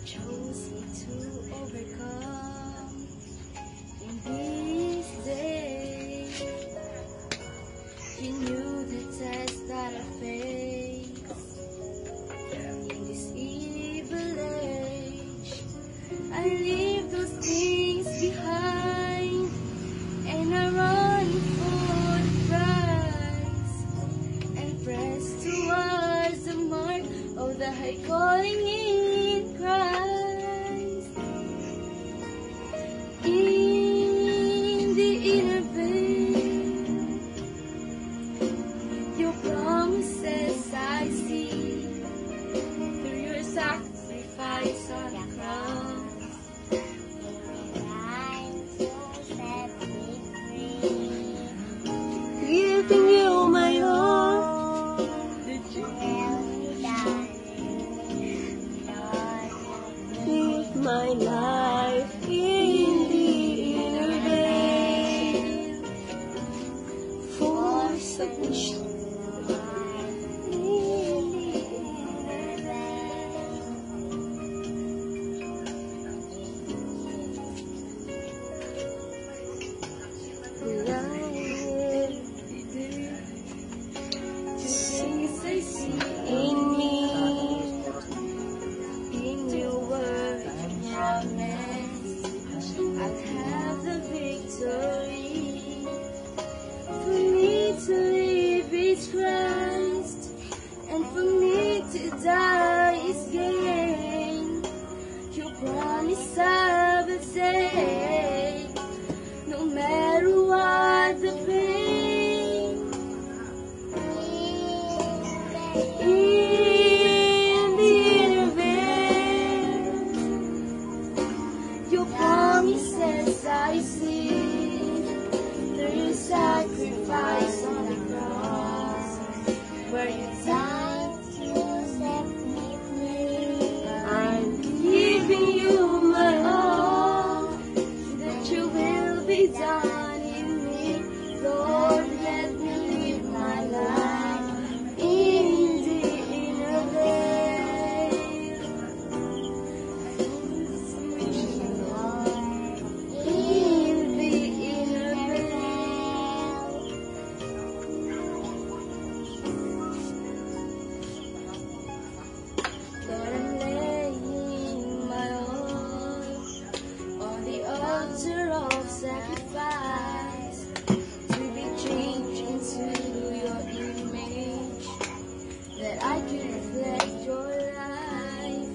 chose me to overcome in this day. You knew the test that I face in this evil age. I leave those things behind and I run for the prize and press towards the mark of the high calling in Christ. In the inner veil, your promises I see through your sacrifice on the cross. Giving you my all, did you live my life in the inner veil for submission? I see in me, in your word and promise, I'll have the victory. For me to live is Christ, and for me to die is gain. Your promise I will take, no matter what the pain. Promises I see through your sacrifice on the cross, where you died to set me free. I'm giving you my all, that your will be done in me. Lord, let me live my life in the inner veil. Lord, I'm laying my all on the altar of sacrifice, to be changed into your image, that I can reflect your life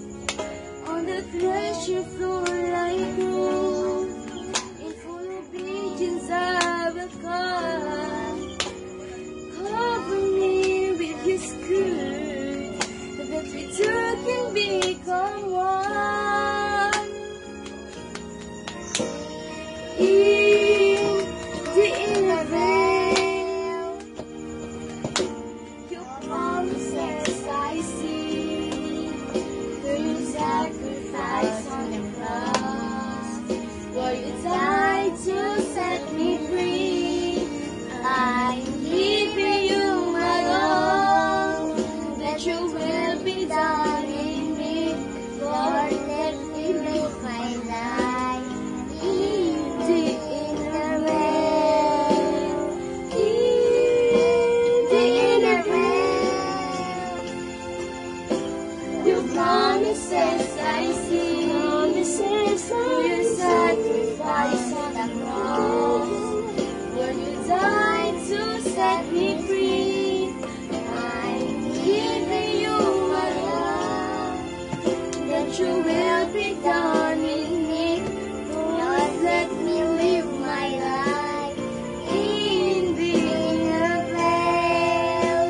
on the threshing floor like gold. In full obedience I will come. Cover me with his good, that we two can become one. In the inner veil, your promises I see through your sacrifice on the cross, where you died to set me free. I'm giving you my all, that your will be done in me. Lord, let me live my life in the inner veil. In the inner veil, your promises I see, through your sacrifice on the cross, where you died to set me free. I'm giving you my love, that your will be done in me. Lord, let me live my life in the inner veil.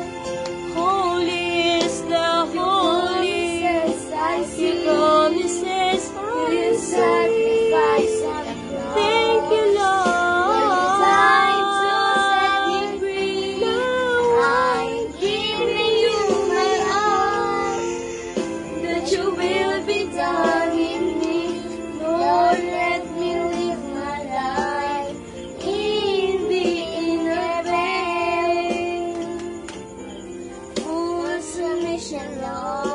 Holy is the holy, I see promises for your sacrifice on the cross. Thank you, Lord. Your will be done in me. Lord, let me live my life in the inner veil. Full submission, Lord.